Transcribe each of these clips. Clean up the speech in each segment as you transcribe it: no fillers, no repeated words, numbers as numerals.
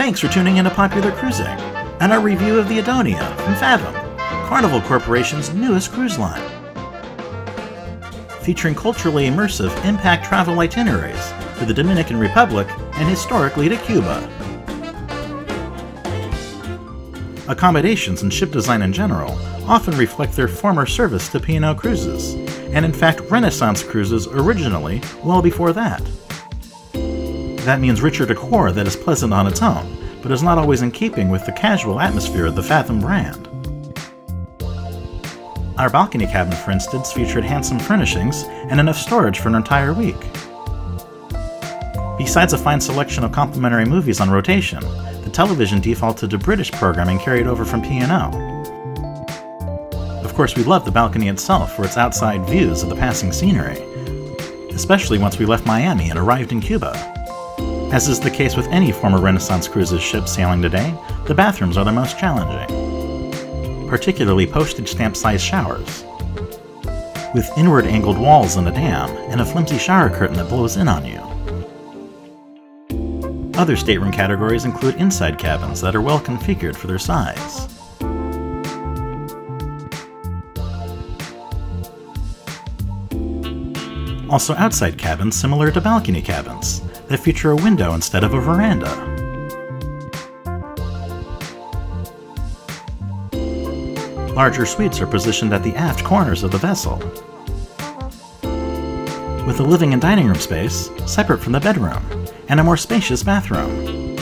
Thanks for tuning in to Popular Cruising and our review of the Adonia from Fathom, Carnival Corporation's newest cruise line. Featuring culturally immersive impact travel itineraries to the Dominican Republic and historically to Cuba. Accommodations and ship design in general often reflect their former service to P&O Cruises, and in fact Renaissance cruises originally well before that. That means richer decor that is pleasant on its own, but is not always in keeping with the casual atmosphere of the Fathom brand. Our balcony cabin, for instance, featured handsome furnishings and enough storage for an entire week. Besides a fine selection of complimentary movies on rotation, the television defaulted to British programming carried over from P&O. Of course, we loved the balcony itself for its outside views of the passing scenery, especially once we left Miami and arrived in Cuba. As is the case with any former Renaissance Cruises ship sailing today, the bathrooms are the most challenging, particularly postage stamp-sized showers, with inward angled walls and a dam, and a flimsy shower curtain that blows in on you. Other stateroom categories include inside cabins that are well configured for their size. Also outside cabins similar to balcony cabins, that feature a window instead of a veranda. Larger suites are positioned at the aft corners of the vessel, with a living and dining room space separate from the bedroom, and a more spacious bathroom.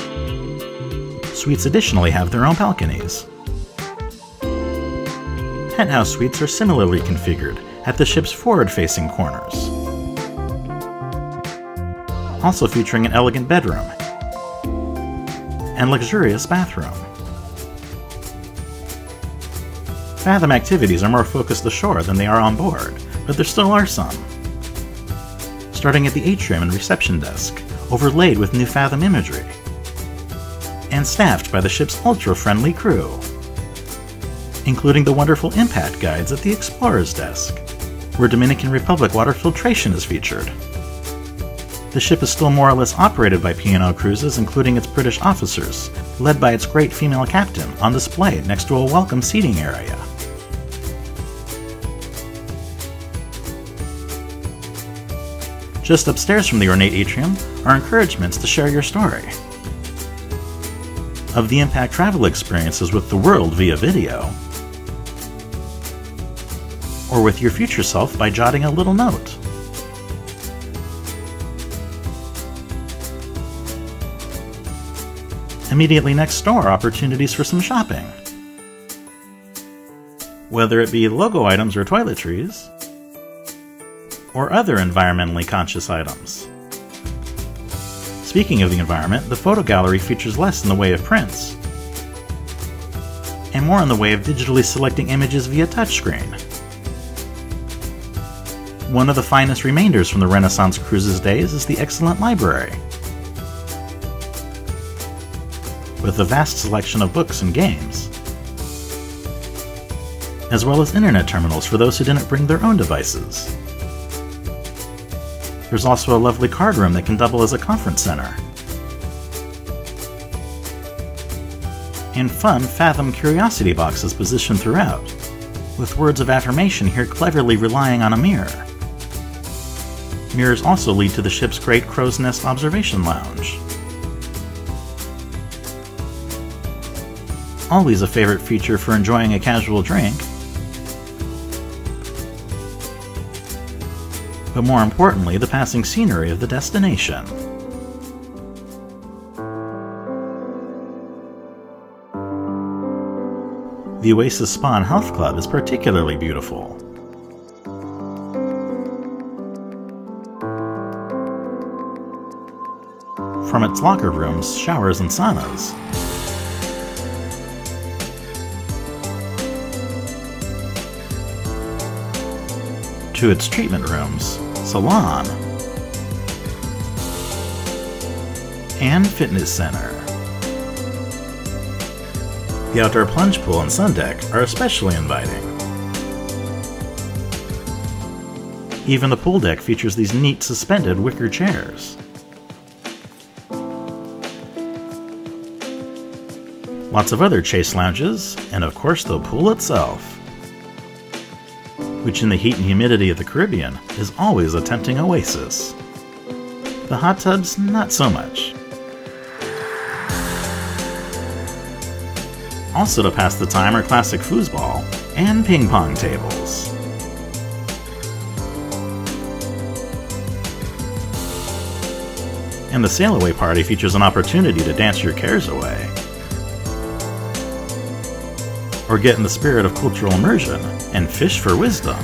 Suites additionally have their own balconies. Penthouse suites are similarly configured at the ship's forward-facing corners, also featuring an elegant bedroom and luxurious bathroom. Fathom activities are more focused ashore than they are on board, but there still are some. Starting at the atrium and reception desk, overlaid with new Fathom imagery, and staffed by the ship's ultra-friendly crew, including the wonderful impact guides at the Explorer's desk, where Dominican Republic water filtration is featured. The ship is still more or less operated by P&O Cruises, including its British officers, led by its great female captain, on display next to a welcome seating area. Just upstairs from the ornate atrium are encouragements to share your story of the impact travel experiences with the world via video, or with your future self by jotting a little note. Immediately next door are opportunities for some shopping, whether it be logo items or toiletries, or other environmentally conscious items. Speaking of the environment, the photo gallery features less in the way of prints, and more in the way of digitally selecting images via touchscreen. One of the finest remainders from the Renaissance Cruises days is the excellent library, with a vast selection of books and games, as well as internet terminals for those who didn't bring their own devices. There's also a lovely card room that can double as a conference center, and fun Fathom curiosity boxes positioned throughout, with words of affirmation here cleverly relying on a mirror. Mirrors also lead to the ship's great crow's nest observation lounge. Always a favorite feature for enjoying a casual drink, but more importantly, the passing scenery of the destination. The Oasis Spa and Health Club is particularly beautiful. From its locker rooms, showers, and saunas, to its treatment rooms, salon, and fitness center. The outdoor plunge pool and sun deck are especially inviting. Even the pool deck features these neat suspended wicker chairs. Lots of other chase lounges, and of course the pool itself, which in the heat and humidity of the Caribbean is always a tempting oasis. The hot tubs, not so much. Also to pass the time are classic foosball and ping pong tables. And the sail-away party features an opportunity to dance your cares away, or get in the spirit of cultural immersion and fish for wisdom,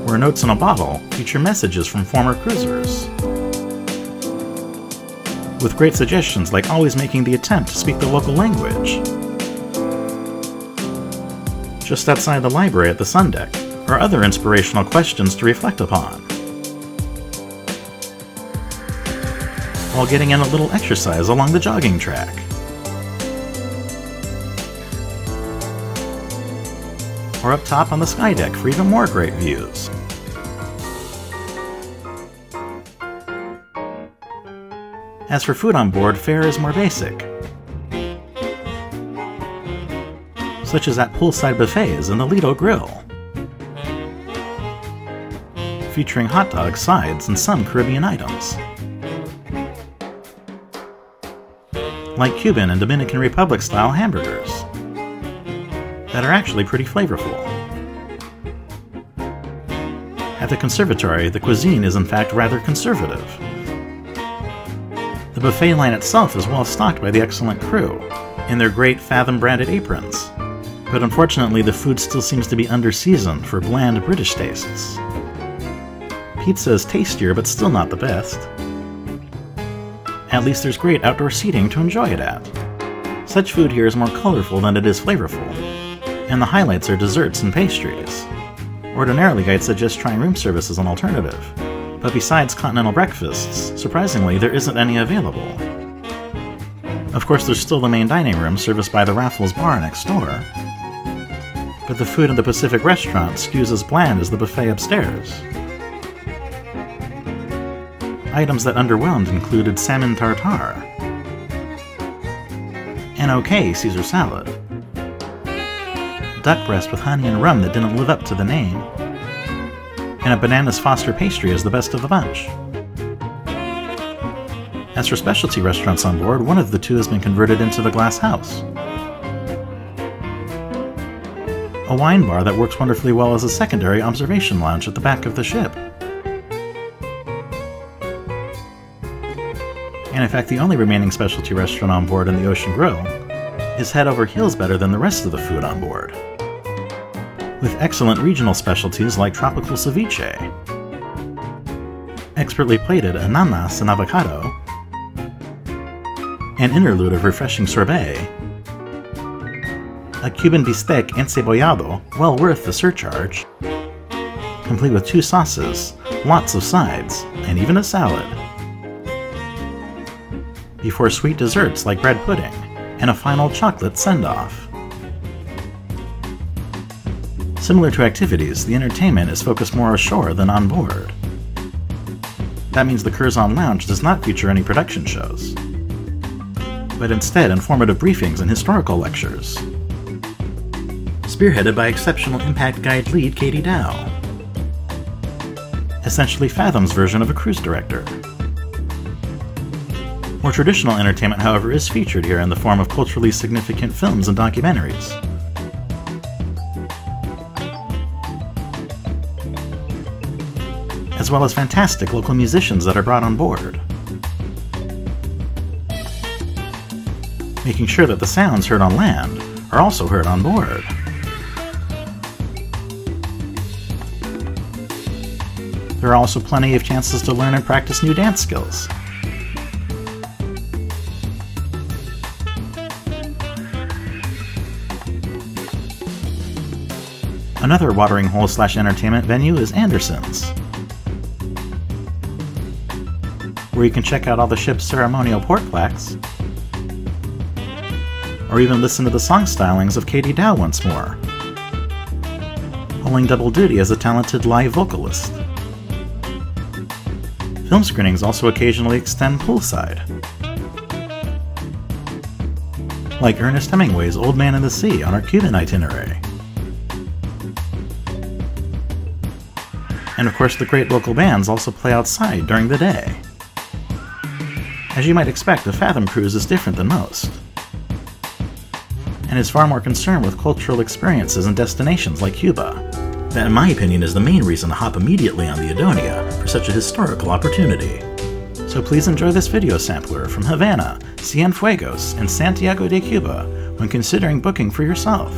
where notes in a bottle feature messages from former cruisers, with great suggestions like always making the attempt to speak the local language. Just outside the library at the sun deck are other inspirational questions to reflect upon, while getting in a little exercise along the jogging track. Or up top on the sky deck for even more great views. As for food on board, fare is more basic, such as at poolside buffets and the Lido Grill, featuring hot dogs, sides, and some Caribbean items, like Cuban and Dominican Republic style hamburgers that are actually pretty flavorful. At the conservatory, the cuisine is in fact rather conservative. The buffet line itself is well stocked by the excellent crew in their great Fathom branded aprons, but unfortunately the food still seems to be under-seasoned for bland British tastes. Pizza is tastier but still not the best. At least there's great outdoor seating to enjoy it at. Such food here is more colorful than it is flavorful, and the highlights are desserts and pastries. Ordinarily I'd suggest trying room service as an alternative, but besides continental breakfasts, surprisingly there isn't any available. Of course there's still the main dining room serviced by the Raffles bar next door, but the food in the Pacific restaurant skews as bland as the buffet upstairs. Items that underwhelmed included salmon tartare, an okay Caesar salad, duck breast with honey and rum that didn't live up to the name, and a bananas Foster pastry is the best of the bunch. As for specialty restaurants on board, one of the two has been converted into the Glass House, a wine bar that works wonderfully well as a secondary observation lounge at the back of the ship. And in fact, the only remaining specialty restaurant on board in the Ocean Grill is head over heels better than the rest of the food on board, with excellent regional specialties like tropical ceviche, expertly plated ananas and avocado, an interlude of refreshing sorbet, a Cuban bistec encebollado well worth the surcharge, complete with 2 sauces, lots of sides, and even a salad, before sweet desserts like bread pudding and a final chocolate send-off. Similar to activities, the entertainment is focused more ashore than on board. That means the Curzon Lounge does not feature any production shows, but instead informative briefings and historical lectures, spearheaded by exceptional Impact Guide lead Katie Dow, essentially Fathom's version of a cruise director. More traditional entertainment, however, is featured here in the form of culturally significant films and documentaries, as well as fantastic local musicians that are brought on board, making sure that the sounds heard on land are also heard on board. There are also plenty of chances to learn and practice new dance skills. Another watering hole/entertainment venue is Anderson's, where you can check out all the ship's ceremonial port plaques, or even listen to the song stylings of Katie Dow once more, pulling double duty as a talented live vocalist. Film screenings also occasionally extend poolside, like Ernest Hemingway's Old Man and the Sea on our Cuban itinerary. And of course, the great local bands also play outside during the day. As you might expect, a Fathom cruise is different than most, and is far more concerned with cultural experiences and destinations like Cuba. That, in my opinion, is the main reason to hop immediately on the Adonia for such a historical opportunity. So please enjoy this video sampler from Havana, Cienfuegos, and Santiago de Cuba when considering booking for yourself.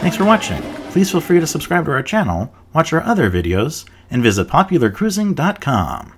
Thanks for watching. Please feel free to subscribe to our channel, watch our other videos, and visit popularcruising.com.